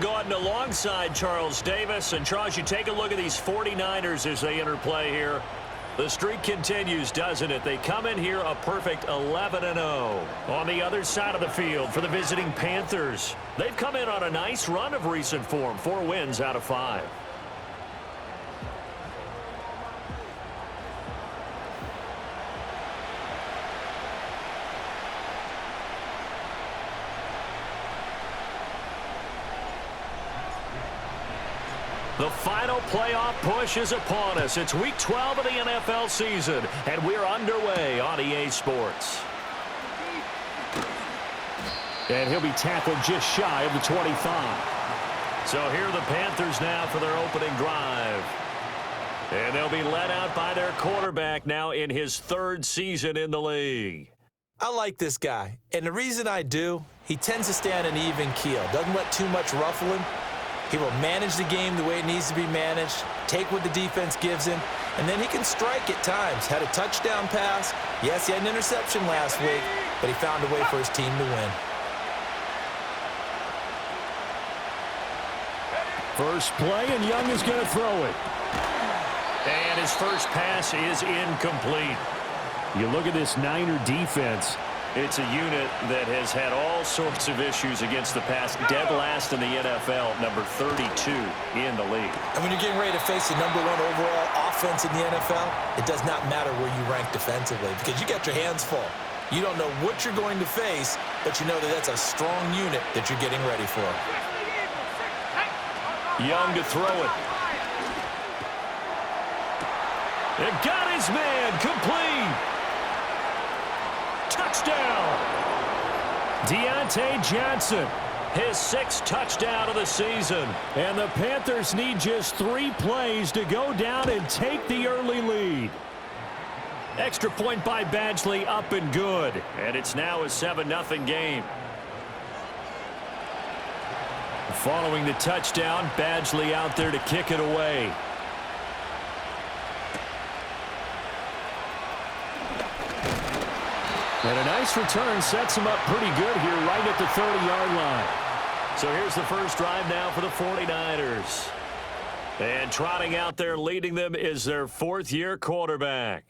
Gordon alongside Charles Davis. And, Charles, you take a look at these 49ers as they enter play here. The streak continues, doesn't it? They come in here a perfect 11-0. On the other side of the field for the visiting Panthers, they've come in on a nice run of recent form, 4 wins out of 5. The final playoff push is upon us. It's Week 12 of the NFL season, and we're underway on EA Sports. And he'll be tackled just shy of the 25. So here are the Panthers now for their opening drive. And they'll be led out by their quarterback now in his 3rd season in the league. I like this guy, and the reason I do, he tends to stay on an even keel. Doesn't let too much ruffle him. He will manage the game the way it needs to be managed, take what the defense gives him, and then he can strike at times. Had a touchdown pass. Yes, he had an interception last week, but he found a way for his team to win. First play, and Young is going to throw it. And his first pass is incomplete. You look at this Niner defense. It's a unit that has had all sorts of issues against the pass. Dead last in the NFL, number 32 in the league. And when you're getting ready to face the number 1 overall offense in the NFL, it does not matter where you rank defensively because you got your hands full. You don't know what you're going to face, but you know that that's a strong unit that you're getting ready for. Young to throw it. It got his man complete. Touchdown! Deontay Johnson, his 6th touchdown of the season. And the Panthers need just 3 plays to go down and take the early lead. Extra point by Badgley, up and good. And it's now a 7-0 game. Following the touchdown, Badgley out there to kick it away. And a nice return sets him up pretty good here right at the 30-yard line. So here's the first drive now for the 49ers. And trotting out there leading them is their 4th-year quarterback.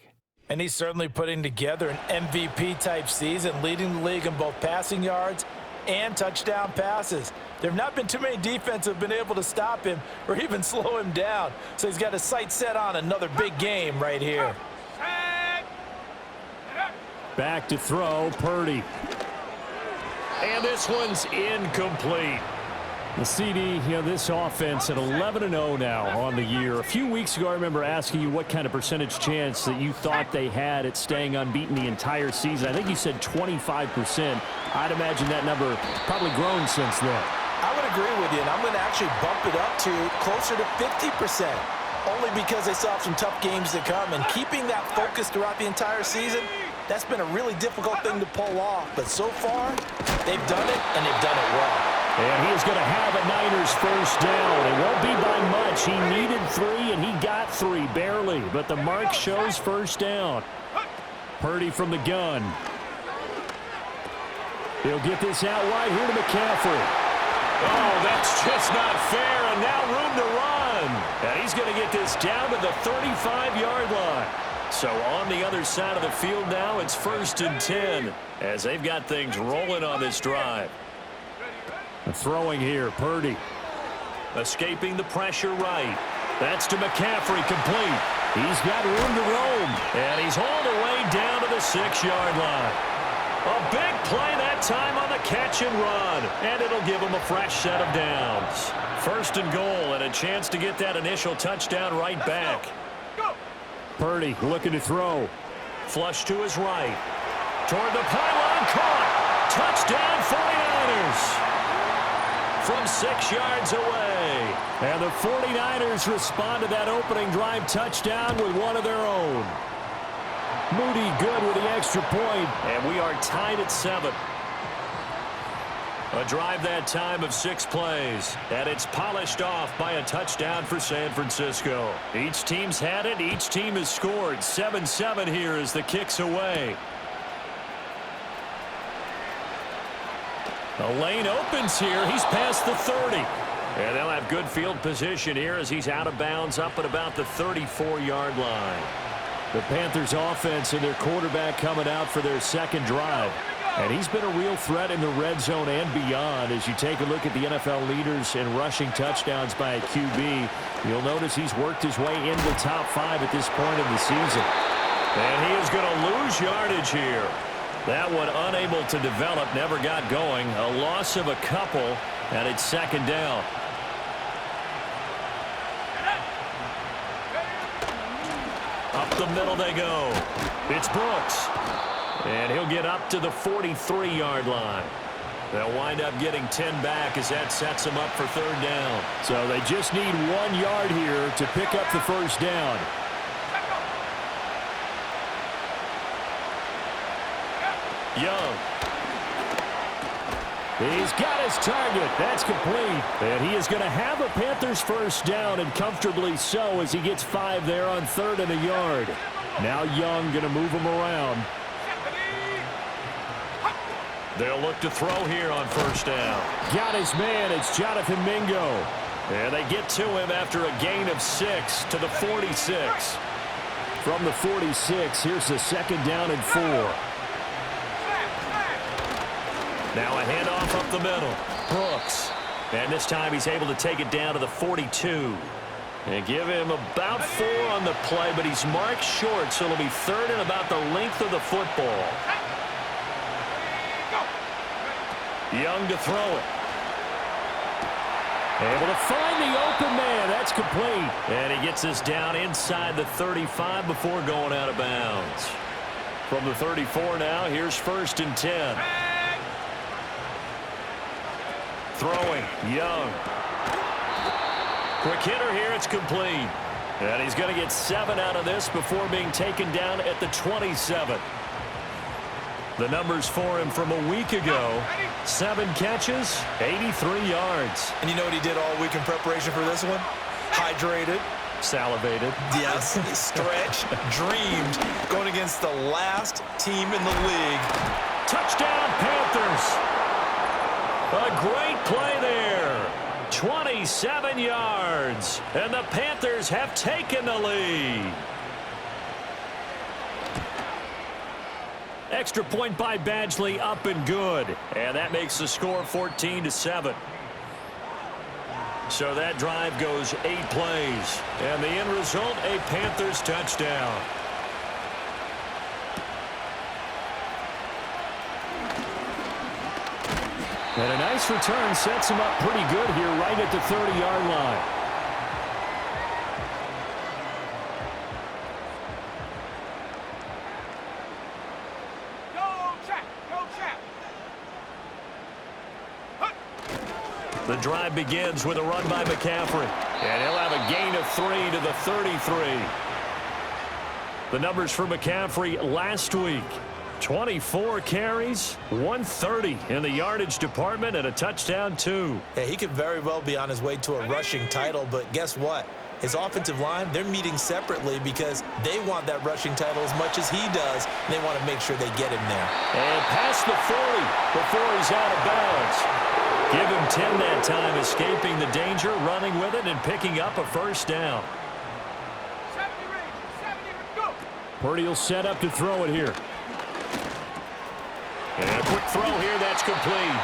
And he's certainly putting together an MVP-type season, leading the league in both passing yards and touchdown passes. There have not been too many defenses that have been able to stop him or even slow him down. So he's got his sights set on another big game right here. Back to throw, Purdy. And this one's incomplete. The CD, this offense at 11-0 now on the year. A few weeks ago, I remember asking you what kind of percentage chance that you thought they had at staying unbeaten the entire season. I think you said 25%. I'd imagine that number probably grown since then. I would agree with you, and I'm going to actually bump it up to closer to 50%, only because they still have some tough games to come. And keeping that focus throughout the entire season, that's been a really difficult thing to pull off. But so far, they've done it, and they've done it well. And he's going to have a Niners first down. It won't be by much. He needed 3, and he got 3, barely. But the mark shows first down. Purdy from the gun. He'll get this out wide here to McCaffrey. Oh, that's just not fair, and now room to run. And he's going to get this down to the 35-yard line. So on the other side of the field now, it's 1st and 10 as they've got things rolling on this drive. Throwing here, Purdy. Escaping the pressure right. That's to McCaffrey, complete. He's got room to roam. And he's all the way down to the 6-yard line. A big play that time on the catch and run. And it'll give him a fresh set of downs. 1st and goal and a chance to get that initial touchdown right back. Purdy looking to throw. Flush to his right. Toward the pylon, caught. Touchdown 49ers. From 6 yards away. And the 49ers respond to that opening drive touchdown with one of their own. Moody good with the extra point. And we are tied at 7. A drive that time of 6 plays. And it's polished off by a touchdown for San Francisco. Each team's had it. Each team has scored. 7-7 here as the kick's away. The lane opens here. He's past the 30. And they'll have good field position here as he's out of bounds up at about the 34-yard line. The Panthers offense and their quarterback coming out for their second drive. And he's been a real threat in the red zone and beyond. As you take a look at the NFL leaders in rushing touchdowns by a QB, you'll notice he's worked his way into the top 5 at this point in the season. And he is going to lose yardage here. That one unable to develop, never got going. A loss of a couple, and it's second down. Up the middle they go. It's Brooks. And he'll get up to the 43-yard line. They'll wind up getting 10 back as that sets them up for third down. So they just need 1 yard here to pick up the first down. Young. He's got his target. That's complete. And he is going to have a Panthers first down, and comfortably so, as he gets 5 there on 3rd and a yard. Now Young going to move him around. They'll look to throw here on first down. Got his man. It's Jonathan Mingo. And they get to him after a gain of 6 to the 46. From the 46, here's the second down and 4. Now a handoff up the middle. Brooks. And this time he's able to take it down to the 42. And give him about 4 on the play, but he's marked short, so it'll be 3rd and about the length of the football. Young to throw it. Able to find the open man. That's complete. And he gets this down inside the 35 before going out of bounds. From the 34 now, here's 1st and 10. Throwing, Young. Quick hitter here, it's complete. And he's going to get 7 out of this before being taken down at the 27. The numbers for him from a week ago: 7 catches, 83 yards. And you know what he did all week in preparation for this one? Hydrated. Salivated. Yes, stretched, dreamed, going against the last team in the league. Touchdown, Panthers. A great play there. 27 yards. And the Panthers have taken the lead. Extra point by Badgley, up and good. And that makes the score 14-7. So that drive goes 8 plays. And the end result, a Panthers touchdown. And a nice return sets him up pretty good here right at the 30-yard line. The drive begins with a run by McCaffrey. And he'll have a gain of 3 to the 33. The numbers for McCaffrey last week: 24 carries, 130 in the yardage department, and a touchdown, 2. Yeah, he could very well be on his way to a rushing title, but guess what? His offensive line, they're meeting separately because they want that rushing title as much as he does, and they want to make sure they get him there. And past the 40 before he's out of bounds. Give him 10 that time, escaping the danger, running with it, and picking up a first down. Purdy will set up to throw it here. And a quick throw here, that's complete.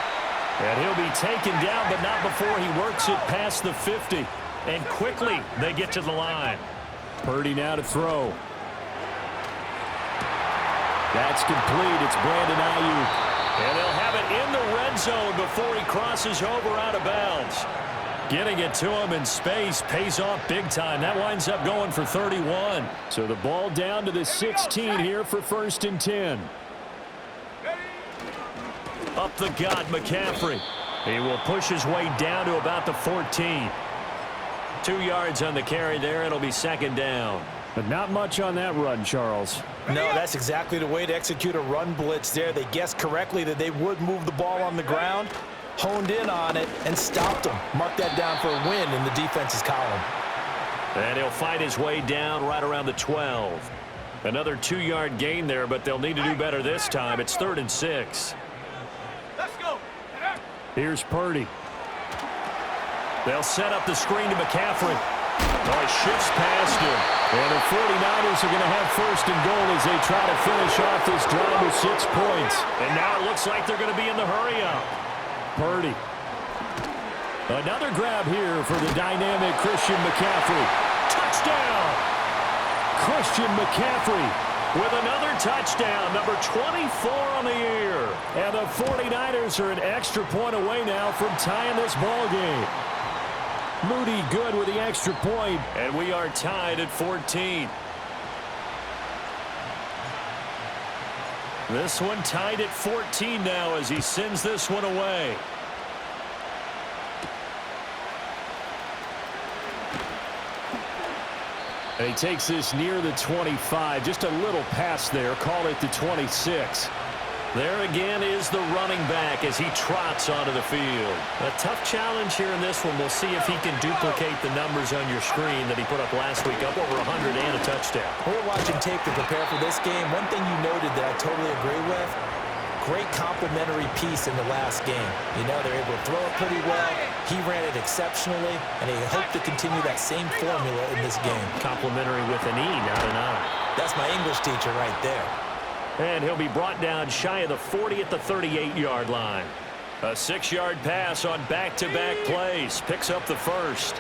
And he'll be taken down, but not before he works it past the 50. And quickly, they get to the line. Purdy now to throw. That's complete. It's Brandon Ayuk. And they'll have it in the red zone before he crosses over out of bounds. Getting it to him in space pays off big time. That winds up going for 31. So the ball down to the 16 here for 1st and 10. Up the gut, McCaffrey. He will push his way down to about the 14. 2 yards on the carry there. It'll be second down. But not much on that run, Charles. No, that's exactly the way to execute a run blitz there. They guessed correctly that they would move the ball on the ground, honed in on it, and stopped them. Mark that down for a win in the defense's column. And he'll fight his way down right around the 12. Another 2-yard gain there, but they'll need to do better this time. It's 3rd and 6. Let's go. Here's Purdy. They'll set up the screen to McCaffrey. Oh, he shifts past him. And the 49ers are going to have first and goal as they try to finish off this drive with 6 points. And now it looks like they're going to be in the hurry-up. Purdy. Another grab here for the dynamic Christian McCaffrey. Touchdown! Christian McCaffrey With another touchdown, number 24 on the year. And the 49ers are an extra point away now from tying this ball game. Moody good with the extra point. And we are tied at 14. This one tied at 14 now as he sends this one away. And he takes this near the 25. Just a little pass there. Call it the 26. There again is the running back as he trots onto the field. A tough challenge here in this one. We'll see if he can duplicate the numbers on your screen that he put up last week, up over 100 and a touchdown. We're watching tape to prepare for this game. One thing you noted that I totally agree with, great complimentary piece in the last game. You know, they're able to throw it pretty well. He ran it exceptionally, and they hope to continue that same formula in this game. Complimentary with an E, not an I. That's my English teacher right there. And he'll be brought down shy of the 40 at the 38-yard line. A 6-yard pass on back-to-back plays. Picks up the first.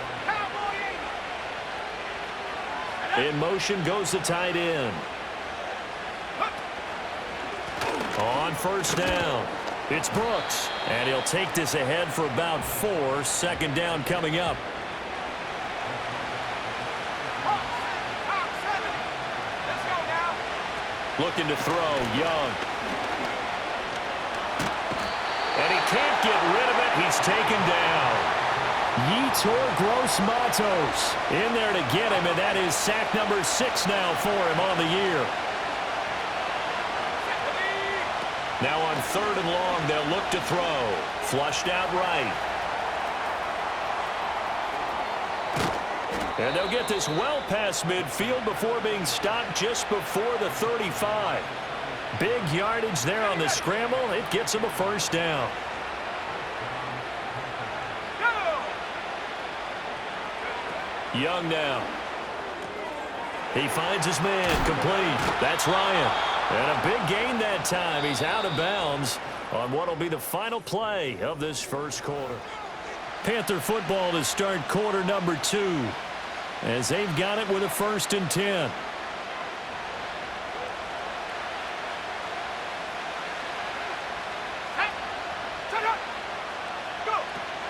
In motion goes the tight end. On first down, it's Brooks. And he'll take this ahead for about 4. Second down coming up. Looking to throw, Young. And he can't get rid of it. He's taken down. Yetur Gross-Matos In there to get him, and that is sack number 6 now for him on the year. Now on 3rd and long, they'll look to throw. Flushed out right. And they'll get this well past midfield before being stopped just before the 35. Big yardage there on the scramble. It gets him a first down. Young now. He finds his man complete. That's Ryan. And a big gain that time. He's out of bounds on what will be the final play of this first quarter. Panther football to start quarter number 2. As they've got it with a 1st and 10.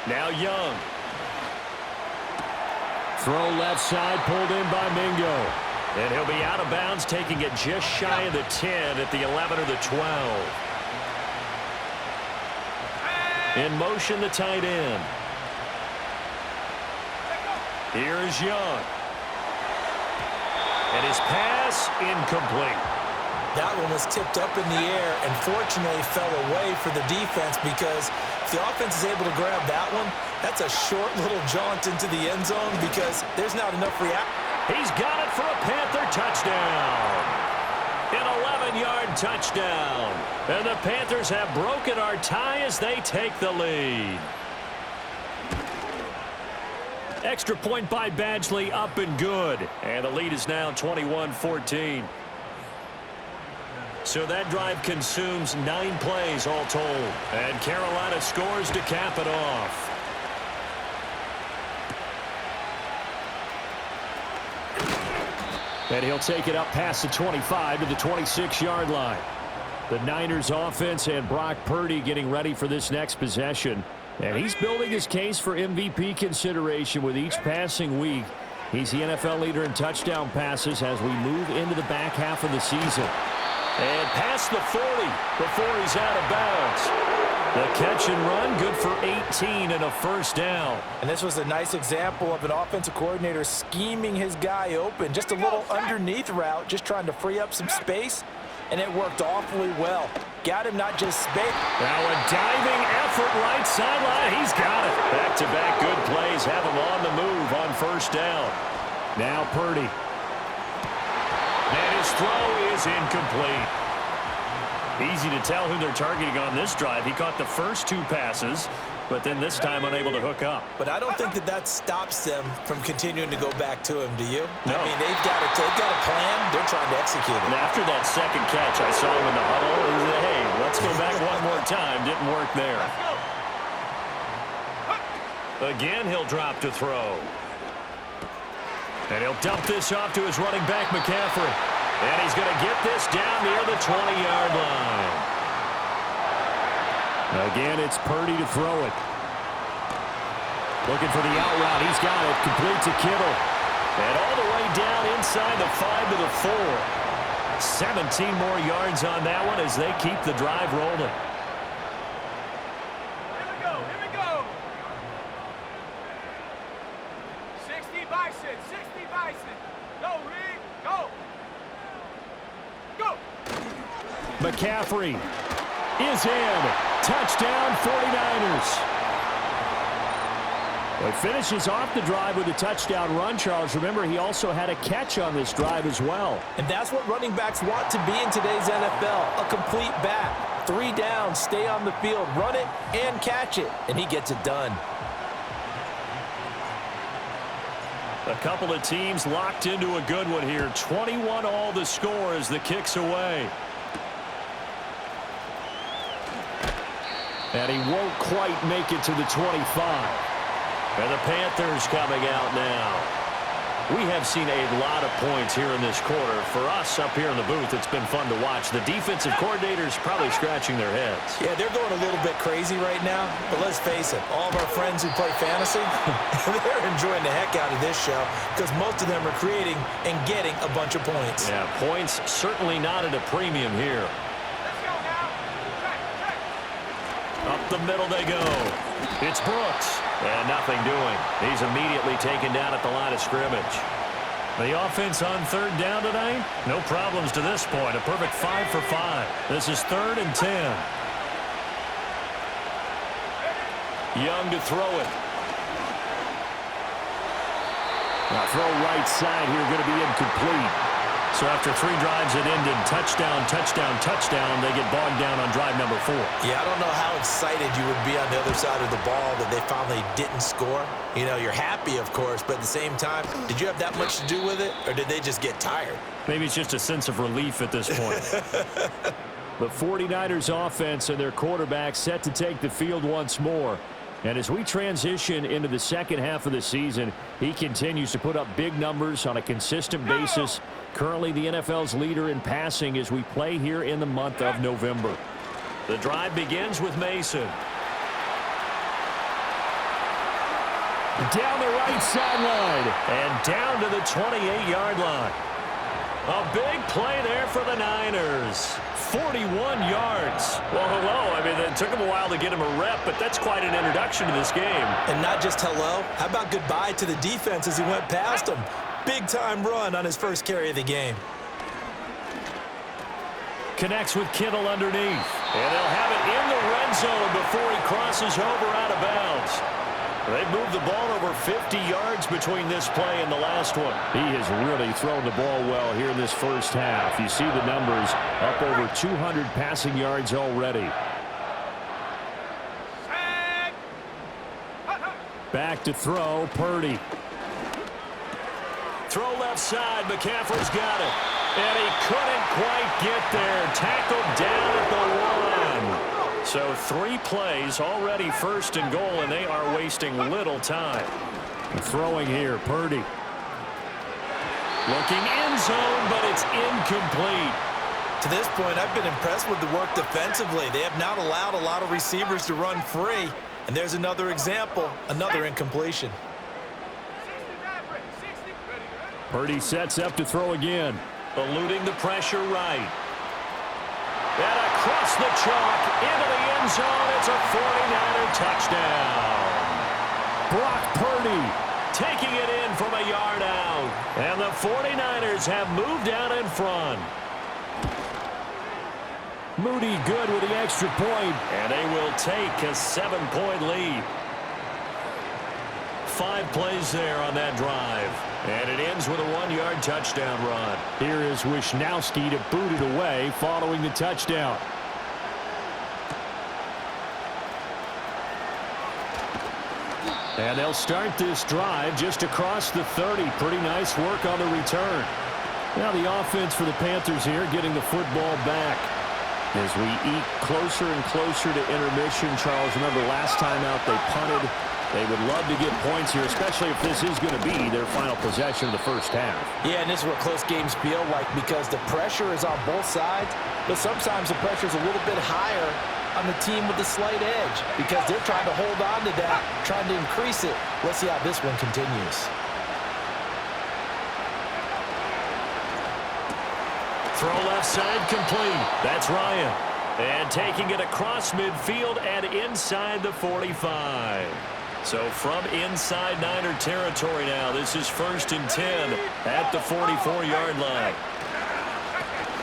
Now Young. Throw left side, pulled in by Mingo. And he'll be out of bounds, taking it just shy of the 10 at the 11 or the 12. In motion, the tight end. Here's Young. And his pass incomplete. That one was tipped up in the air and fortunately fell away for the defense, because if the offense is able to grab that one, that's a short little jaunt into the end zone because there's not enough reaction. He's got it for a Panther touchdown. An 11-yard touchdown. And the Panthers have broken our tie as they take the lead. Extra point by Badgley, up and good. And the lead is now 21-14. So that drive consumes 9 plays all told. And Carolina scores to cap it off. And he'll take it up past the 25 to the 26-yard line. The Niners offense and Brock Purdy getting ready for this next possession. And he's building his case for MVP consideration with each passing week. He's the NFL leader in touchdown passes as we move into the back half of the season. And past the 40 before he's out of bounds. The catch and run, good for 18 and a first down. And this was a nice example of an offensive coordinator scheming his guy open. Just a little underneath route, just trying to free up some space, and it worked awfully well. Got him not just space. Now a diving effort right sideline. He's got it. Back-to-back good plays have him on the move on first down. Now Purdy. And his throw is incomplete. Easy to tell who they're targeting on this drive. He caught the first 2 passes. but then this time unable to hook up. But I don't think that stops them from continuing to go back to him, do you? No. I mean, they've got a plan. They're trying to execute it. And after that second catch, I saw him in the huddle. He said, hey, let's go back one more time. Didn't work there. Again, he'll drop to throw. And he'll dump this off to his running back, McCaffrey. And he's going to get this down near the 20-yard line. Again, it's Purdy to throw it. Looking for the out route. He's got it. Complete to Kittle. And all the way down inside the 5 to the 4. 17 more yards on that one as they keep the drive rolling. Here we go. 60 Bison, 60 Bison. Go, Reed, go. Go. McCaffrey is in. Touchdown, 49ers. Well, he finishes off the drive with a touchdown run, Charles. Remember, he also had a catch on this drive as well. And that's what running backs want to be in today's NFL, a complete back. 3 downs, stay on the field, run it, and catch it. And he gets it done. A couple of teams locked into a good one here. 21 all the score as the kick's away. And he won't quite make it to the 25. And the Panthers coming out now. We have seen a lot of points here in this quarter. For us up here in the booth, it's been fun to watch. The defensive coordinators probably scratching their heads. Yeah, they're going a little bit crazy right now. But let's face it, all of our friends who play fantasy, they're enjoying the heck out of this show because most of them are creating and getting a bunch of points. Yeah, points certainly not at a premium here. Let's go now. Check. Up the middle they go. It's Brooks. And nothing doing. He's immediately taken down at the line of scrimmage. The offense on 3rd down tonight? No problems to this point. A perfect 5 for 5. This is 3rd and 10. Young to throw it. Now throw right side here, going to be incomplete. So after 3 drives that ended touchdown, touchdown, touchdown, they get bogged down on drive number 4. Yeah, I don't know how excited you would be on the other side of the ball that they finally didn't score. You know, you're happy, of course, but at the same time, did you have that much to do with it, or did they just get tired? Maybe it's just a sense of relief at this point. The 49ers offense and their quarterback set to take the field once more. And as we transition into the second half of the season, he continues to put up big numbers on a consistent basis. Currently the NFL's leader in passing as we play here in the month of November. The drive begins with Mason. Down the right sideline and down to the 28-yard line. A big play there for the Niners. 41 yards. Well, hello. I mean, it took him a while to get him a rep, but that's quite an introduction to this game. And not just hello. How about goodbye to the defense as he went past him? Big-time run on his first carry of the game. Connects with Kittle underneath. And they'll have it in the red zone before he crosses over out of bounds. They've moved the ball over 50 yards between this play and the last one. He has really thrown the ball well here in this first half. You see the numbers, up over 200 passing yards already. Back to throw, Purdy. Throw left side, McCaffrey's got it. And he couldn't quite get there. Tackled down at the 1. So 3 plays, already 1st and goal, and they are wasting little time. Throwing here, Purdy. Looking end zone, but it's incomplete. To this point, I've been impressed with the work defensively. They have not allowed a lot of receivers to run free. And there's another example, another incompletion. 60. Purdy sets up to throw again. Eluding the pressure right. And across the chalk, into the end zone, it's a 49er touchdown. Brock Purdy taking it in from a yard out. And the 49ers have moved out in front. Moody good with the extra point, and they will take a 7-point lead. 5 plays there on that drive. And it ends with a 1-yard touchdown run. Here is Wisnowski to boot it away following the touchdown. And they'll start this drive just across the 30. Pretty nice work on the return. Now the offense for the Panthers here getting the football back. As we eke closer and closer to intermission, Charles, remember last time out they punted. They would love to get points here, especially if this is going to be their final possession of the first half. Yeah, and this is what close games feel like because the pressure is on both sides, but sometimes the pressure is a little bit higher on the team with the slight edge because they're trying to hold on to that, trying to increase it. Let's see how this one continues. Throw left side complete. That's Ryan. And taking it across midfield and inside the 45. So from inside Niner territory now, this is 1st and 10 at the 44-yard line.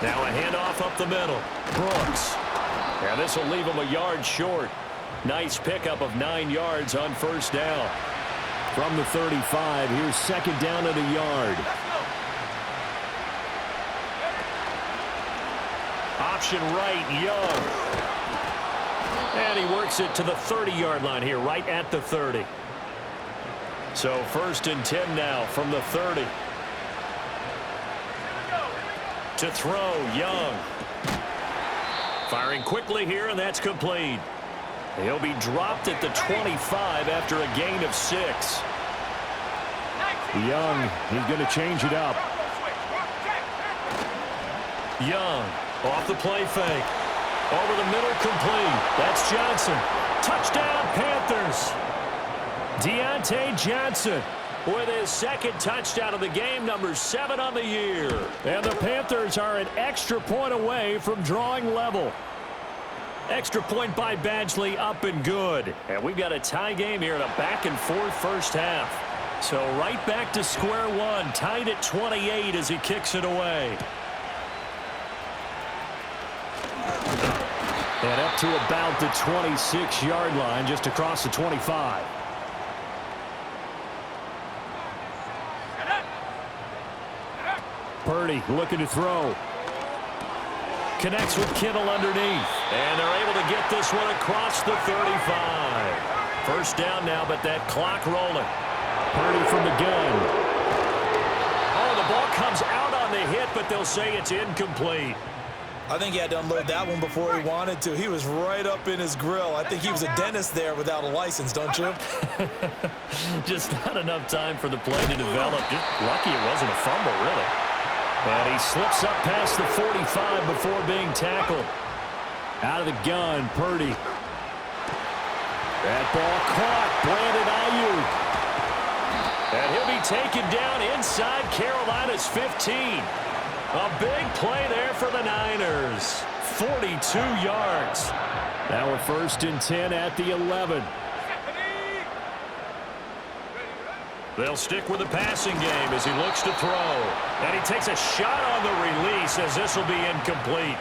Now a handoff up the middle. Brooks. And this will leave him a yard short. Nice pickup of 9 yards on first down. From the 35, here's 2nd down and a yard. Option right, Young. And he works it to the 30-yard line here, right at the 30. So 1st and 10 now from the 30. To throw, Young. Firing quickly here, and that's complete. He'll be dropped at the 25 after a gain of 6. Young, he's going to change it up. Young off the play fake. Over the middle, complete. That's Johnson. Touchdown, Panthers. Deontay Johnson with his 2nd touchdown of the game, number 7 on the year. And the Panthers are an extra point away from drawing level. Extra point by Badgley, up and good. And we've got a tie game here in a back-and-forth first half. So right back to square one, tied at 28 as he kicks it away. And up to about the 26-yard line, just across the 25. Purdy looking to throw. Connects with Kittle underneath. And they're able to get this one across the 35. First down now, but that clock rolling. Purdy from the gun. Oh, the ball comes out on the hit, but they'll say it's incomplete. I think he had to unload that one before he wanted to. He was right up in his grill. I think he was a dentist there without a license, don't you? Just not enough time for the play to develop. Just lucky it wasn't a fumble, really. And he slips up past the 45 before being tackled. Out of the gun, Purdy. That ball caught. Brandon Ayuk. And he'll be taken down inside Carolina's 15. A big play there for the Niners. 42 yards. Now a 1st and 10 at the 11. They'll stick with the passing game as he looks to throw. And he takes a shot on the release as this will be incomplete.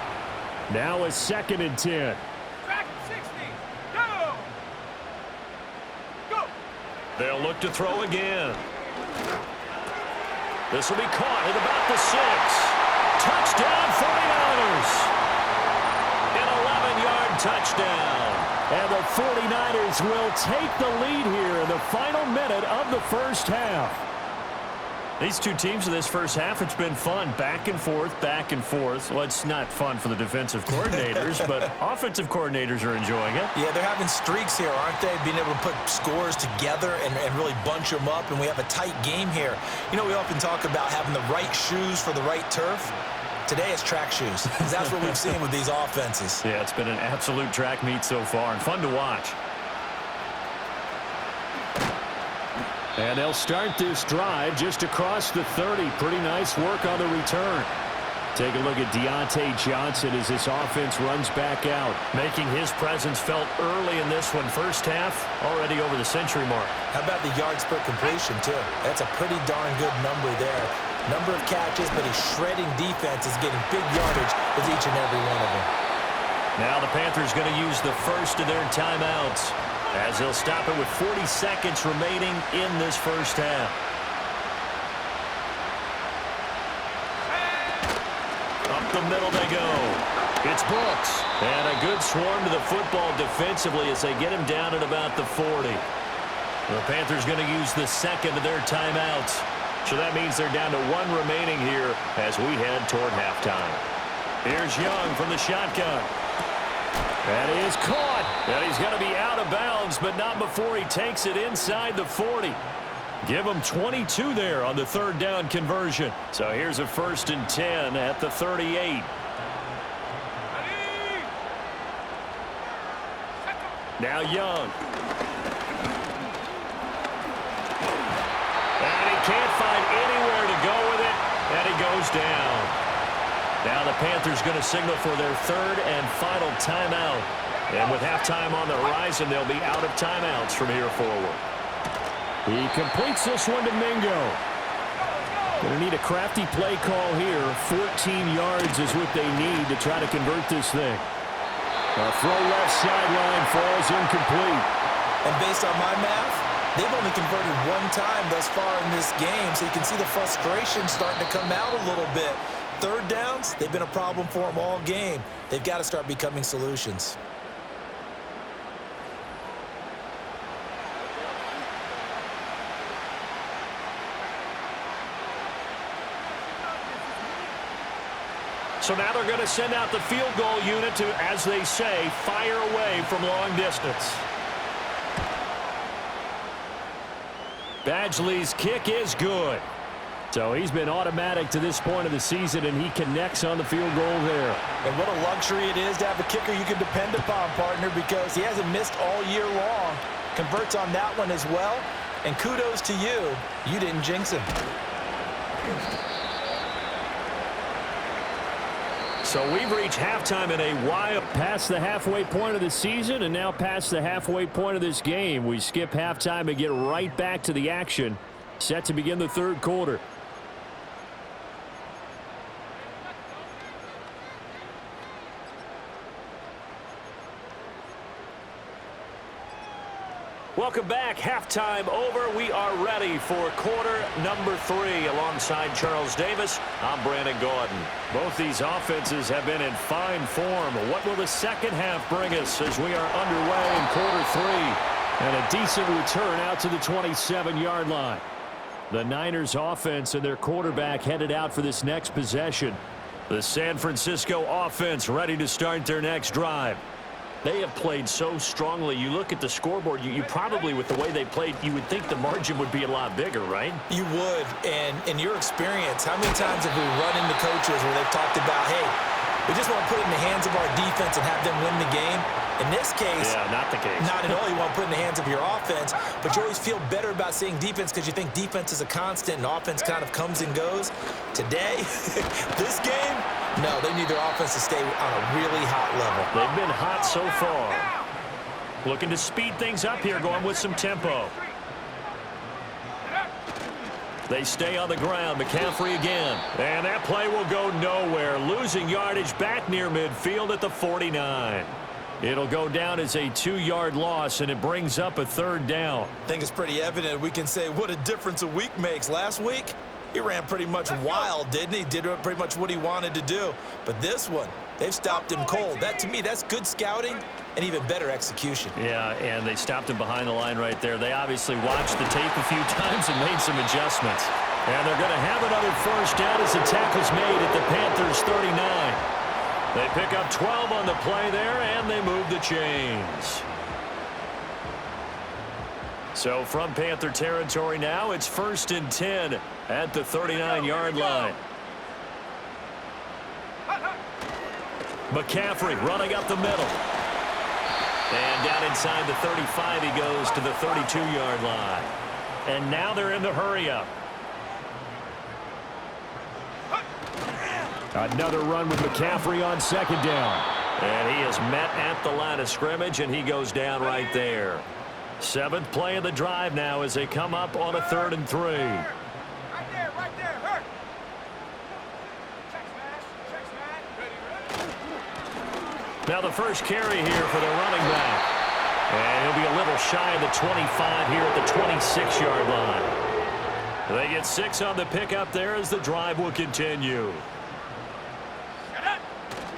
Now a 2nd and 10. Back 60. Go! Go! They'll look to throw again. This will be caught at about the 6. Touchdown, 49ers. An 11-yard touchdown. And the 49ers will take the lead here in the final minute of the first half. These two teams in this first half, it's been fun. Back and forth, back and forth. Well, it's not fun for the defensive coordinators, but offensive coordinators are enjoying it. Yeah, they're having streaks here, aren't they? Being able to put scores together and really bunch them up, and we have a tight game here. You know, we often talk about having the right shoes for the right turf. Today it's track shoes. That's what we've seen with these offenses. Yeah, it's been an absolute track meet so far and fun to watch. And they'll start this drive just across the 30. Pretty nice work on the return. Take a look at Deontay Johnson as this offense runs back out. Making his presence felt early in this one. First half, already over the century mark. How about the yards per completion, too? That's a pretty darn good number there. Number of catches, but he's shredding defense, is getting big yardage with each and every one of them. Now the Panthers going to use the first of their timeouts as they'll stop it with 40 seconds remaining in this first half. Up the middle they go. It's Brooks. And a good swarm to the football defensively as they get him down at about the 40. The Panthers going to use the second of their timeouts. So that means they're down to one remaining here as we head toward halftime. Here's Young from the shotgun. That is caught. And he's going to be out of bounds, but not before he takes it inside the 40. Give him 22 there on the third down conversion. So here's a 1st and 10 at the 38. Now Young. And he can't find anywhere to go with it, and he goes down. Now the Panthers going to signal for their third and final timeout. And with halftime on the horizon, they'll be out of timeouts from here forward. He completes this one to Mingo. Going to need a crafty play call here. 14 yards is what they need to try to convert this thing. A throw left sideline falls incomplete. And based on my math, they've only converted one time thus far in this game, so you can see the frustration starting to come out a little bit. Third downs, they've been a problem for them all game. They've got to start becoming solutions. So now they're going to send out the field goal unit to, as they say, fire away from long distance. Badgley's kick is good. So he's been automatic to this point of the season, and he connects on the field goal there. And what a luxury it is to have a kicker you can depend upon, partner, because he hasn't missed all year long. Converts on that one as well. And kudos to you. You didn't jinx him. So we've reached halftime in a while. Past the halfway point of the season and now past the halfway point of this game. We skip halftime and get right back to the action. Set to begin the third quarter. Welcome back. Halftime over. We are ready for quarter number 3. Alongside Charles Davis, I'm Brandon Gordon. Both these offenses have been in fine form. What will the second half bring us as we are underway in quarter 3? And a decent return out to the 27-yard line. The Niners offense and their quarterback headed out for this next possession. The San Francisco offense ready to start their next drive. They have played so strongly. You look at the scoreboard, you probably, with the way they played, you would think the margin would be a lot bigger, right? You would. And in your experience, how many times have we run into coaches where they've talked about, hey, we just want to put it in the hands of our defense and have them win the game? In this case, yeah, not the case. Not at all. You want to put it in the hands of your offense, but you always feel better about seeing defense because you think defense is a constant and offense kind of comes and goes. Today, this game, no, they need their offense to stay on a really hot level. They've been hot so far. Looking to speed things up here, going with some tempo. They stay on the ground. McCaffrey again. And that play will go nowhere. Losing yardage back near midfield at the 49. It'll go down as a 2-yard loss, and it brings up a third down. I think it's pretty evident. We can say what a difference a week makes. Last week, he ran pretty much wild, didn't he? Did pretty much what he wanted to do. But this one, they've stopped him cold. That, to me, that's good scouting and even better execution. Yeah, and they stopped him behind the line right there. They obviously watched the tape a few times and made some adjustments. And they're going to have another first down as the tackle's made at the Panthers' 39. They pick up 12 on the play there, and they move the chains. So from Panther territory now, it's 1st and 10 at the 39-yard line. McCaffrey running up the middle. And down inside the 35, he goes to the 32-yard line. And now they're in the hurry-up. Another run with McCaffrey on second down. And he is met at the line of scrimmage, and he goes down right there. 7th play of the drive now as they come up on a 3rd and 3. Right there, hurt. Checks, man. Now the first carry here for the running back. And he'll be a little shy of the 25 here at the 26-yard line. They get 6 on the pickup there as the drive will continue.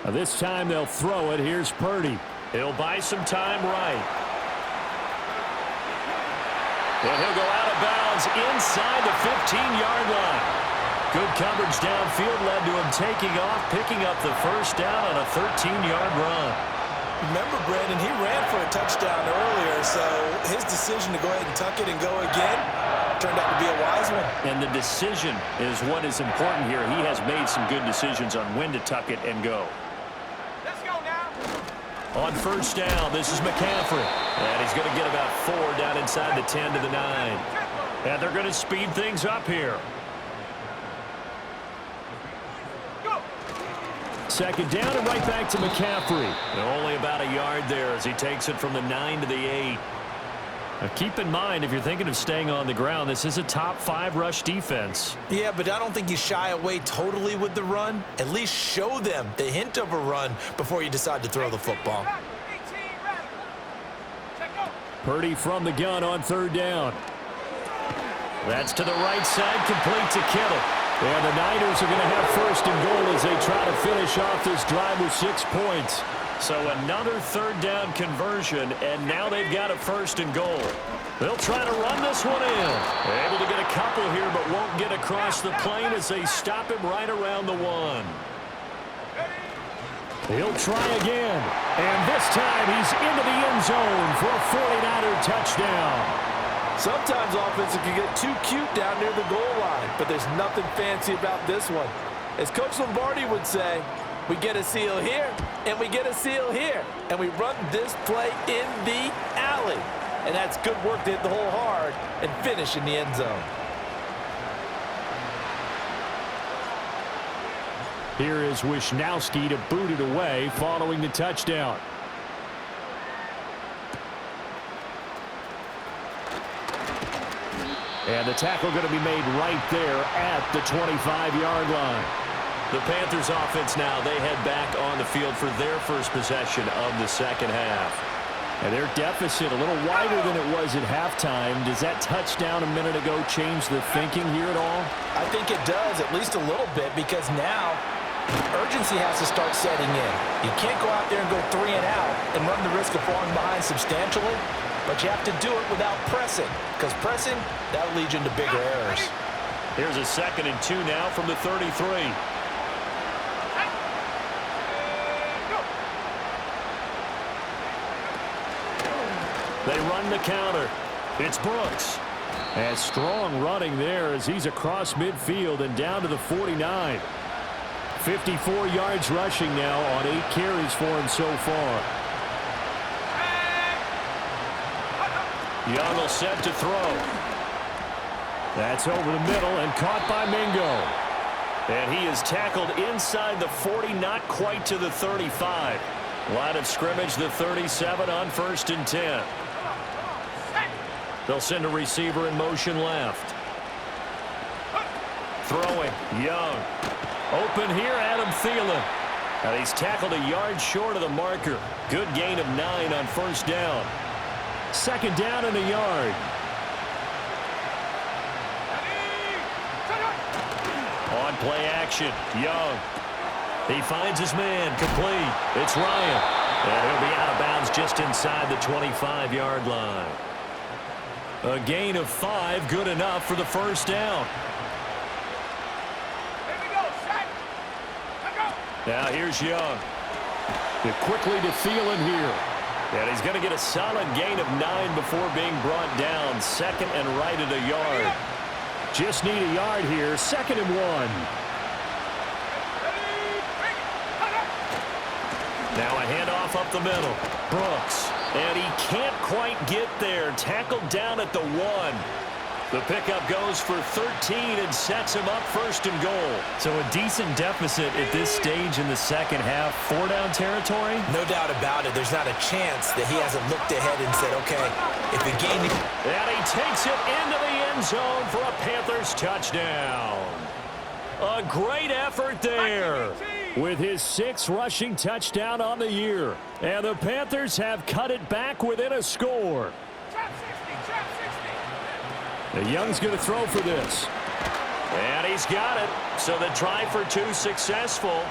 This time they'll throw it. Here's Purdy. He'll buy some time right. And he'll go out of bounds inside the 15-yard line. Good coverage downfield led to him taking off, picking up the first down on a 13-yard run. Remember, Brandon, he ran for a touchdown earlier, so his decision to go ahead and tuck it and go again turned out to be a wise one. And the decision is what is important here. He has made some good decisions on when to tuck it and go. Let's go now. On first down, this is McCaffrey. And he's going to get about 4 down inside the 10 to the 9. And they're going to speed things up here. Go. Second down and right back to McCaffrey. Only about a yard there as he takes it from the 9 to the 8. Now keep in mind, if you're thinking of staying on the ground, this is a top 5 rush defense. Yeah, but I don't think you shy away totally with the run. At least show them the hint of a run before you decide to throw the football. 18 ready. Check go. Purdy from the gun on third down. That's to the right side, complete to Kittle. And the Niners are going to have first and goal as they try to finish off this drive with 6 points. So another third down conversion, and now they've got a first and goal. They'll try to run this one in. Able to get a couple here, but won't get across the plane as they stop him right around the 1. He'll try again. And this time he's into the end zone for a 49er touchdown. Sometimes offenses can get too cute down near the goal line, but there's nothing fancy about this one. As Coach Lombardi would say, we get a seal here, and we get a seal here, and we run this play in the alley. And that's good work to hit the hole hard and finish in the end zone. Here is Wisnowski to boot it away following the touchdown. And the tackle going to be made right there at the 25-yard line. The Panthers offense now, they head back on the field for their first possession of the second half. And their deficit a little wider than it was at halftime. Does that touchdown a minute ago change the thinking here at all? I think it does, at least a little bit, because now urgency has to start setting in. You can't go out there and go 3 and out and run the risk of falling behind substantially, but you have to do it without pressing, because pressing, that'll lead you into bigger errors. Here's a 2nd and 2 now from the 33. They run the counter. It's Brooks. And strong running there as he's across midfield and down to the 49. 54 yards rushing now on 8 carries for him so far. Young will set to throw. That's over the middle and caught by Mingo. And he is tackled inside the 40, not quite to the 35. Line of scrimmage, the 37 on 1st and 10. They'll send a receiver in motion left. Throwing, Young. Open here, Adam Thielen. And he's tackled a yard short of the marker. Good gain of 9 on 1st down. 2nd down and a yard. On play action, Young. He finds his man, complete. It's Ryan. And he'll be out of bounds just inside the 25-yard line. A gain of 5, good enough for the 1st down. Here we go, set. Go. Now here's Young. Quickly to Thielen here. And he's going to get a solid gain of 9 before being brought down. 2nd and right at a yard. Just need a yard here. 2nd and 1. Now a handoff up the middle. Brooks. And he can't quite get there. Tackled down at the 1. The pickup goes for 13 and sets him up 1st and goal. So a decent deficit at this stage in the second half. 4-down territory? No doubt about it. There's not a chance that he hasn't looked ahead and said, okay, if we gain the... And he takes it into the end zone for a Panthers touchdown. A great effort there. With his 6th rushing touchdown on the year. And the Panthers have cut it back within a score. Trap 60, trap 60. The Young's going to throw for this. And he's got it. So the try for 2 successful.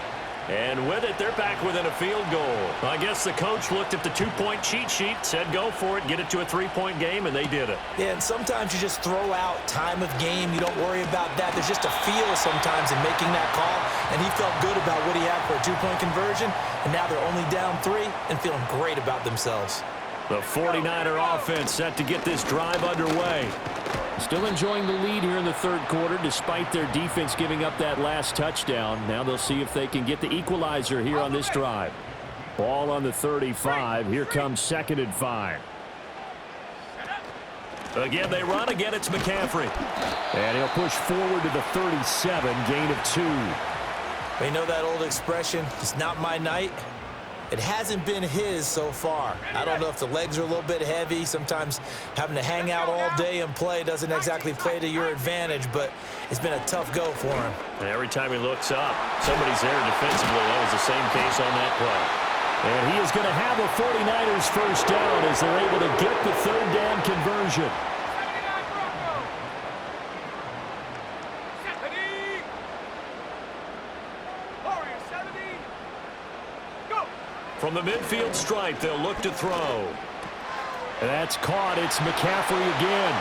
And with it, they're back within a field goal. I guess the coach looked at the two-point cheat sheet, said go for it, get it to a three-point game, and they did it. Yeah, and sometimes you just throw out time of game. You don't worry about that. There's just a feel sometimes in making that call, and he felt good about what he had for a two-point conversion, and now they're only down 3 and feeling great about themselves. The 49er offense set to get this drive underway. Still enjoying the lead here in the third quarter despite their defense giving up that last touchdown. Now they'll see if they can get the equalizer here on this drive. Ball on the 35. Here comes 2nd and 5. Again, they run. Again, it's McCaffrey. And he'll push forward to the 37, gain of 2. You know that old expression, it's not my night? It hasn't been his so far. I don't know if the legs are a little bit heavy. Sometimes having to hang out all day and play doesn't exactly play to your advantage, but it's been a tough go for him. And every time he looks up, somebody's there defensively. That was the same case on that play. And he is going to have a 49ers first down as they're able to get the third down conversion. From the midfield stripe, they'll look to throw. And that's caught. It's McCaffrey again.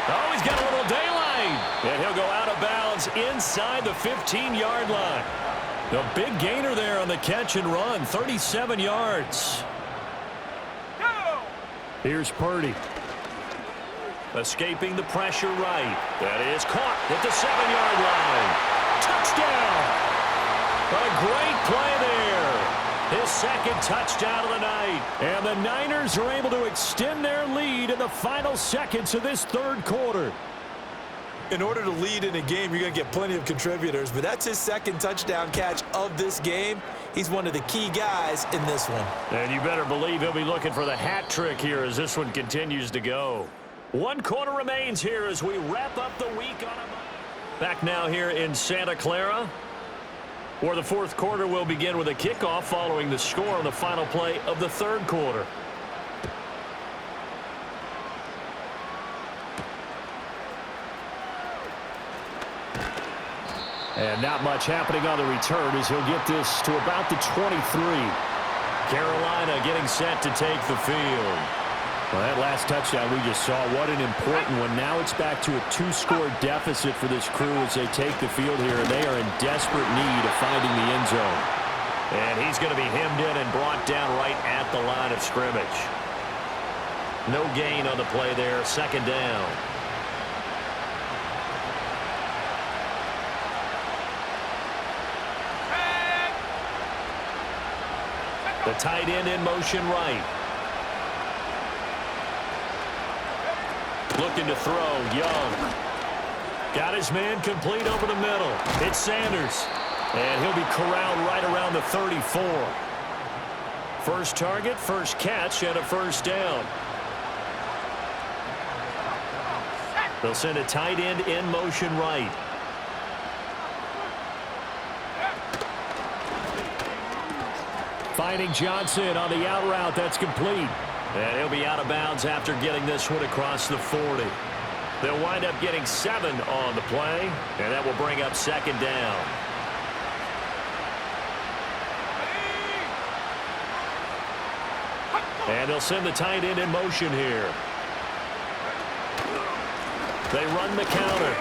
Oh, he's got a little daylight. And he'll go out of bounds inside the 15-yard line. The big gainer there on the catch and run, 37 yards. Here's Purdy. Escaping the pressure right. That is caught at the 7-yard line. Touchdown! A great play there. His second touchdown of the night. And the Niners are able to extend their lead in the final seconds of this third quarter. In order to lead in a game, you're going to get plenty of contributors, but that's his second touchdown catch of this game. He's one of the key guys in this one. And you better believe he'll be looking for the hat trick here as this one continues to go. 1 quarter remains here as we wrap up the week on a... Back now here in Santa Clara, where the fourth quarter will begin with a kickoff following the score on the final play of the third quarter. And not much happening on the return as he'll get this to about the 23. Carolina getting set to take the field. Well, that last touchdown we just saw, what an important one. Now it's back to a 2-score deficit for this crew as they take the field here, and they are in desperate need of finding the end zone. And he's going to be hemmed in and brought down right at the line of scrimmage. No gain on the play there, 2nd down. The tight end in motion right. Looking to throw, Young. Got his man complete over the middle. It's Sanders. And he'll be corralled right around the 34. First target, first catch, and a first down. They'll send a tight end in motion right. Finding Johnson on the out route. That's complete. And he'll be out of bounds after getting this one across the 40. They'll wind up getting 7 on the play, and that will bring up 2nd down. And they'll send the tight end in motion here. They run the counter.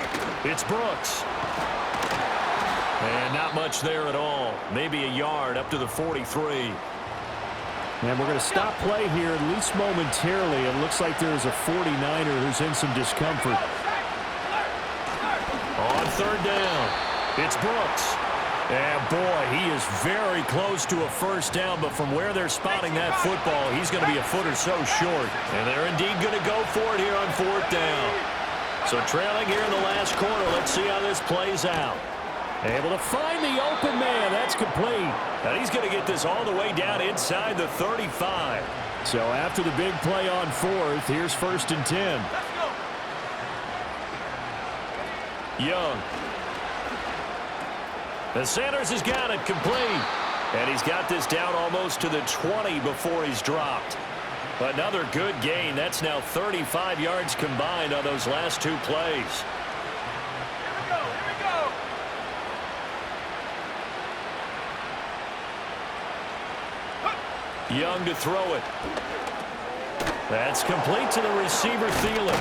It's Brooks. And not much there at all. Maybe a yard up to the 43. And we're going to stop play here, at least momentarily. It looks like there's a 49er who's in some discomfort. On 3rd down, it's Brooks. And boy, he is very close to a first down, but from where they're spotting that football, he's going to be a foot or so short. And they're indeed going to go for it here on 4th down. So trailing here in the last quarter, let's see how this plays out. Able to find the open man. That's complete. And he's going to get this all the way down inside the 35. So after the big play on 4th, here's 1st and 10. Young. And Sanders has got it complete. And he's got this down almost to the 20 before he's dropped. Another good gain. That's now 35 yards combined on those last 2 plays. Young to throw it. That's complete to the receiver, Thielen.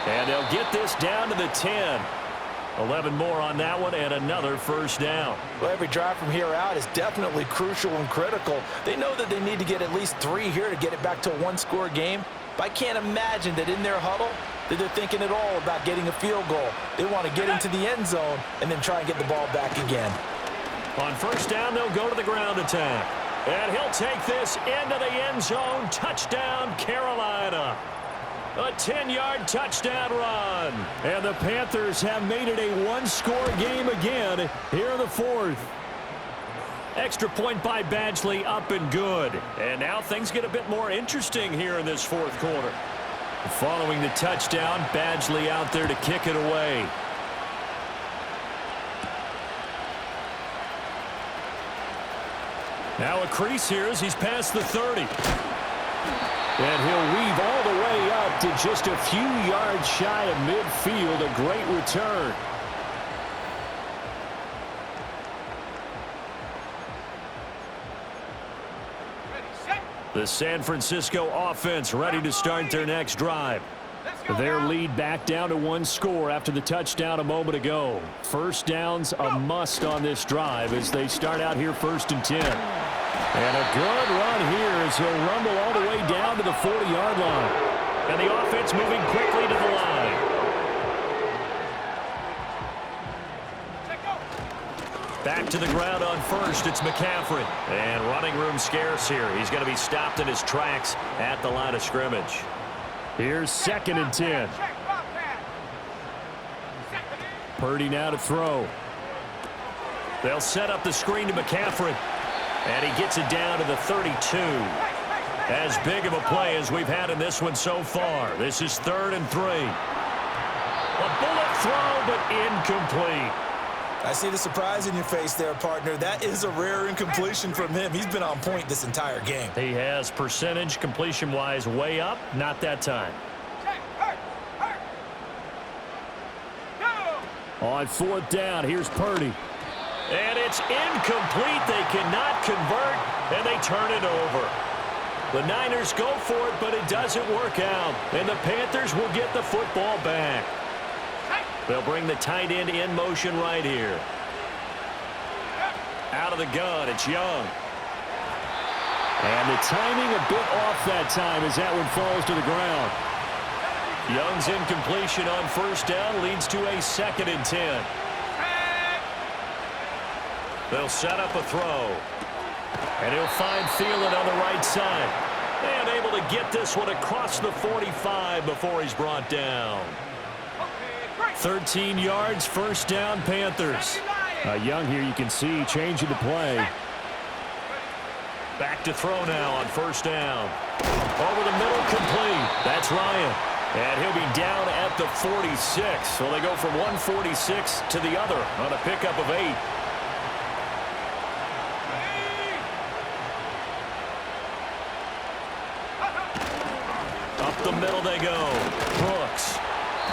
And they'll get this down to the 10. 11 more on that one and another first down. Well, every drive from here out is definitely crucial and critical. They know that they need to get at least 3 here to get it back to a one-score game. But I can't imagine that in their huddle that they're thinking at all about getting a field goal. They want to get into the end zone and then try and get the ball back again. On first down, they'll go to the ground attack. And he'll take this into the end zone. Touchdown, Carolina. A 10-yard touchdown run. And the Panthers have made it a one-score game again here in the fourth. Extra point by Badgley, up and good. And now things get a bit more interesting here in this fourth quarter. Following the touchdown, Badgley out there to kick it away. Now a crease here as he's past the 30. And he'll weave all the way up to just a few yards shy of midfield. A great return. The San Francisco offense ready to start their next drive. Their lead back down to 1 score after the touchdown a moment ago. First down's a must on this drive as they start out here 1st and 10. And a good run here as he'll rumble all the way down to the 40-yard line. And the offense moving quickly to the line. Back to the ground on first. It's McCaffrey. And running room scarce here. He's going to be stopped in his tracks at the line of scrimmage. Here's 2nd and 10. Purdy now to throw. They'll set up the screen to McCaffrey. And he gets it down to the 32. As big of a play as we've had in this one so far. This is 3rd and 3. A bullet throw, but incomplete. I see the surprise in your face there, partner. That is a rare incompletion from him. He's been on point this entire game. He has percentage completion-wise way up. Not that time. On 4th down, here's Purdy. And it's incomplete. They cannot convert, and they turn it over. The Niners go for it, but it doesn't work out. And the Panthers will get the football back. They'll bring the tight end in motion right here. Out of the gun, it's Young. And the timing a bit off that time as that one falls to the ground. Young's incompletion on first down leads to a 2nd and 10. They'll set up a throw. And he'll find Thielen on the right side. And able to get this one across the 45 before he's brought down. 13 yards, first down, Panthers. Young here, you can see, changing the play. Back to throw now on first down. Over the middle, complete. That's Ryan. And he'll be down at the 46. So they go from 146 to the other on a pickup of 8. Up the middle they go. Brooks.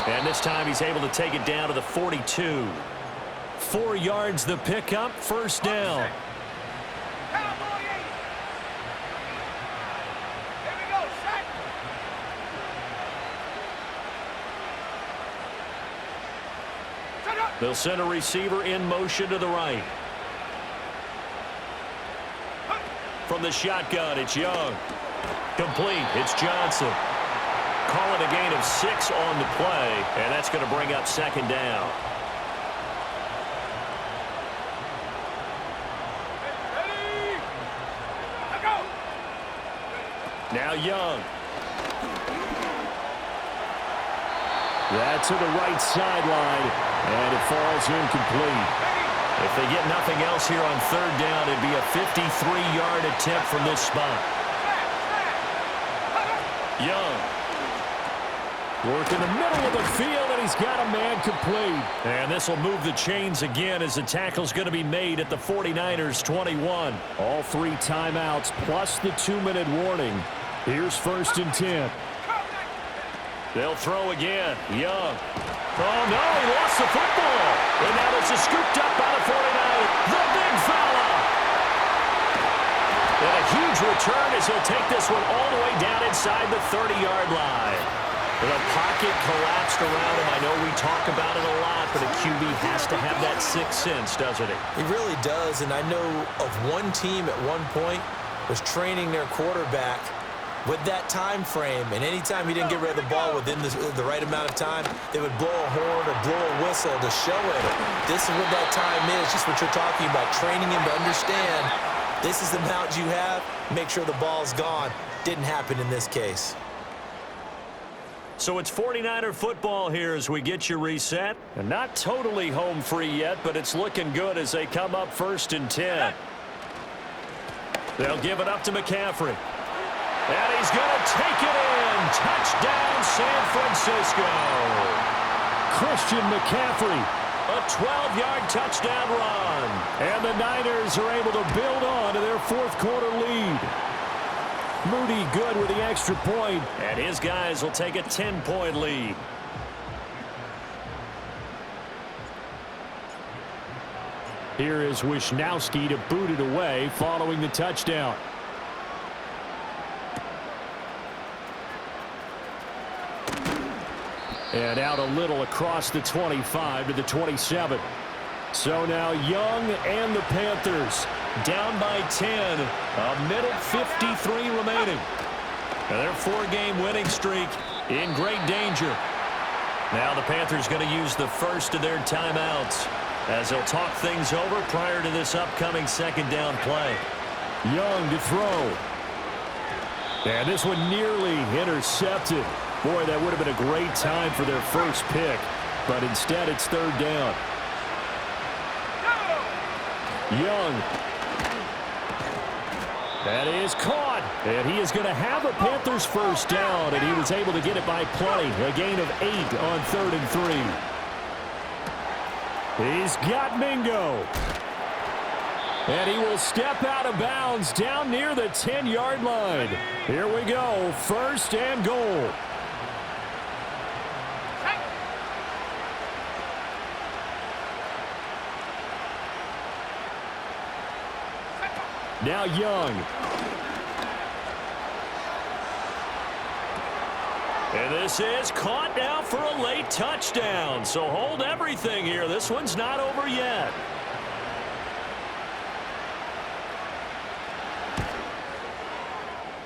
And this time he's able to take it down to the 42. 4 yards the pickup, first down. They'll send a receiver in motion to the right. From the shotgun, it's Young. Complete, it's Johnson. Call it a gain of 6 on the play, and that's going to bring up 2nd down. Now Young. That's to the right sideline, and it falls incomplete. If they get nothing else here on 3rd down, it'd be a 53-yard attempt from this spot. Young. Work in the middle of the field, and he's got a man complete. And this will move the chains again as the tackle's going to be made at the 49ers 21. All 3 timeouts plus the 2-minute warning. Here's 1st and 10. They'll throw again. Young. Oh, no, he lost the football. And now this is scooped up by the 49ers. The big fella. And a huge return as he'll take this one all the way down inside the 30-yard line. The pocket collapsed around him. I know we talk about it a lot, but a QB has to have that sixth sense, doesn't he? He really does, and I know of one team at one point was training their quarterback with that time frame, and anytime he didn't get rid of the ball within the right amount of time, they would blow a horn or blow a whistle to show it. This is what that time is, just what you're talking about, training him to understand this is the amount you have, make sure the ball's gone. Didn't happen in this case. So it's 49er football here as we get you reset. And not totally home free yet, but it's looking good as they come up 1st and 10. They'll give it up to McCaffrey. And he's going to take it in. Touchdown, San Francisco. Christian McCaffrey, a 12-yard touchdown run. And the Niners are able to build on to their fourth quarter lead. Moody good with the extra point, and his guys will take a 10-point lead. Here is Wisnowski to boot it away following the touchdown. And out a little across the 25 to the 27. So now Young and the Panthers down by 10. A minute 53 remaining. And their 4-game winning streak in great danger. Now the Panthers going to use the first of their timeouts as they'll talk things over prior to this upcoming second down play. Young to throw. And this one nearly intercepted. Boy, that would have been a great time for their first pick. But instead it's third down. Young. That is caught. And he is going to have a Panthers first down. And he was able to get it by plenty. A gain of 8 on 3rd and 3. He's got Mingo. And he will step out of bounds down near the 10-yard line. Here we go. 1st and goal. Now Young. And this is caught now for a late touchdown. So hold everything here. This one's not over yet.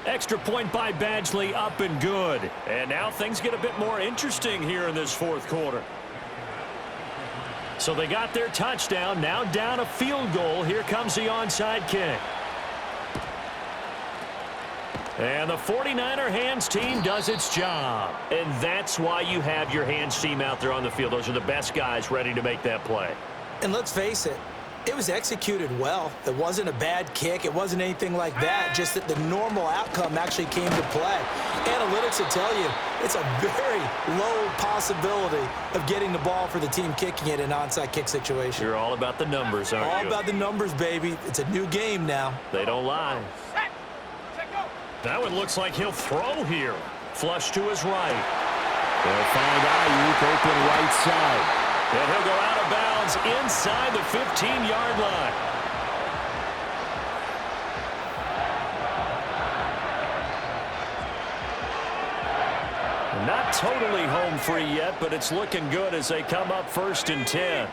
Extra point by Badgley, up and good. And now things get a bit more interesting here in this fourth quarter. So they got their touchdown, now down a field goal. Here comes the onside kick. And the 49er hands team does its job. And that's why you have your hands team out there on the field. Those are the best guys ready to make that play. And let's face it, it was executed well. It wasn't a bad kick. It wasn't anything like that. Just that the normal outcome actually came to play. Analytics will tell you it's a very low possibility of getting the ball for the team kicking it in an onside kick situation. You're all about the numbers, aren't you? All about the numbers, baby. It's a new game now. They don't lie. That one looks like he'll throw here. Flush to his right. They'll find Ayuk open right side. And he'll go out of bounds inside the 15-yard line. Not totally home free yet, but it's looking good as they come up 1st and 10.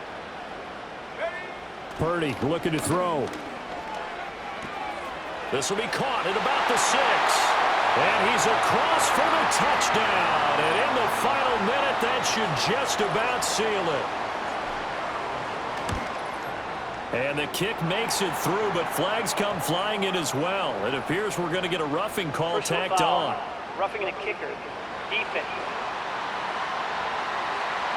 Purdy looking to throw. This will be caught at about the 6. And he's across for the touchdown. And in the final minute, that should just about seal it. And the kick makes it through, but flags come flying in as well. It appears we're going to get a roughing call tacked on. Roughing a kicker. Defense.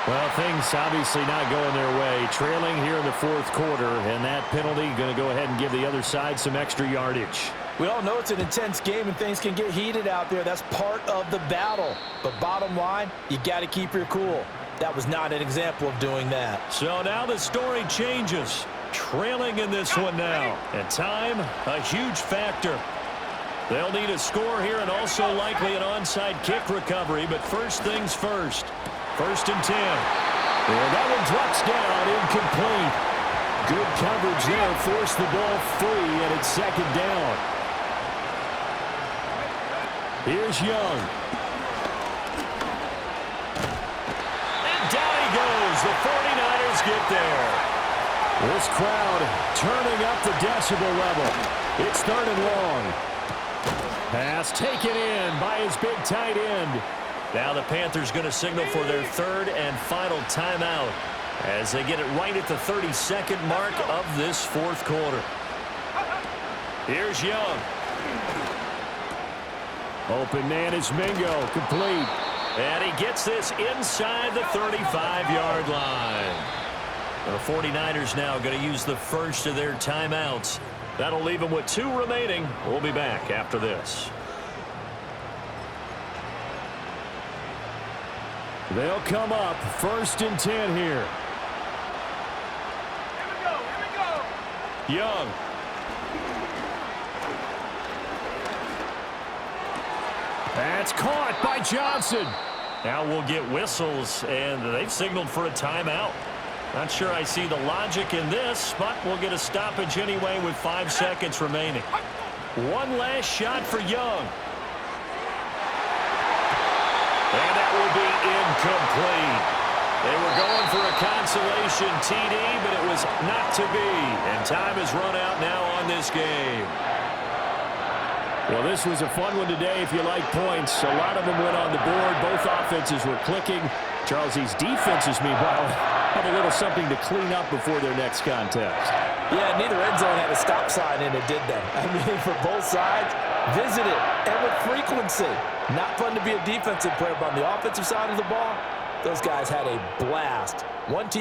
Well, things obviously not going their way. Trailing here in the fourth quarter, and that penalty going to go ahead and give the other side some extra yardage. We all know it's an intense game and things can get heated out there. That's part of the battle. But bottom line, you got to keep your cool. That was not an example of doing that. So now the story changes. Trailing in this one now. And time, a huge factor. They'll need a score here and also likely an onside kick recovery. But first things first. 1st and 10. And that one drops down, incomplete. Good coverage there, forced the ball free, and it's 2nd down. Here's Young. And down he goes. The 49ers get there. This crowd turning up the decibel level. It's 3rd and long. Pass taken in by his big tight end. Now the Panthers going to signal for their 3rd and final timeout as they get it right at the 32nd mark of this 4th quarter. Here's Young. Open man is Mingo. Complete. And he gets this inside the 35-yard line. The 49ers now going to use the first of their timeouts. That'll leave them with 2 remaining. We'll be back after this. They'll come up 1st and 10 here. Here we go. Young. That's caught by Johnson. Now we'll get whistles, and they've signaled for a timeout. Not sure I see the logic in this, but we'll get a stoppage anyway with 5 seconds remaining. One last shot for Young. And that will be incomplete. They were going for a consolation TD, but it was not to be. And time has run out now on this game. Well, this was a fun one today if you like points. A lot of them went on the board. Both offenses were clicking. Charles, these defenses, meanwhile, have a little something to clean up before their next contest. Yeah, neither end zone had a stop sign in it, did they? I mean, for both sides, visit it, and with frequency. Not fun to be a defensive player, but on the offensive side of the ball, those guys had a blast. One team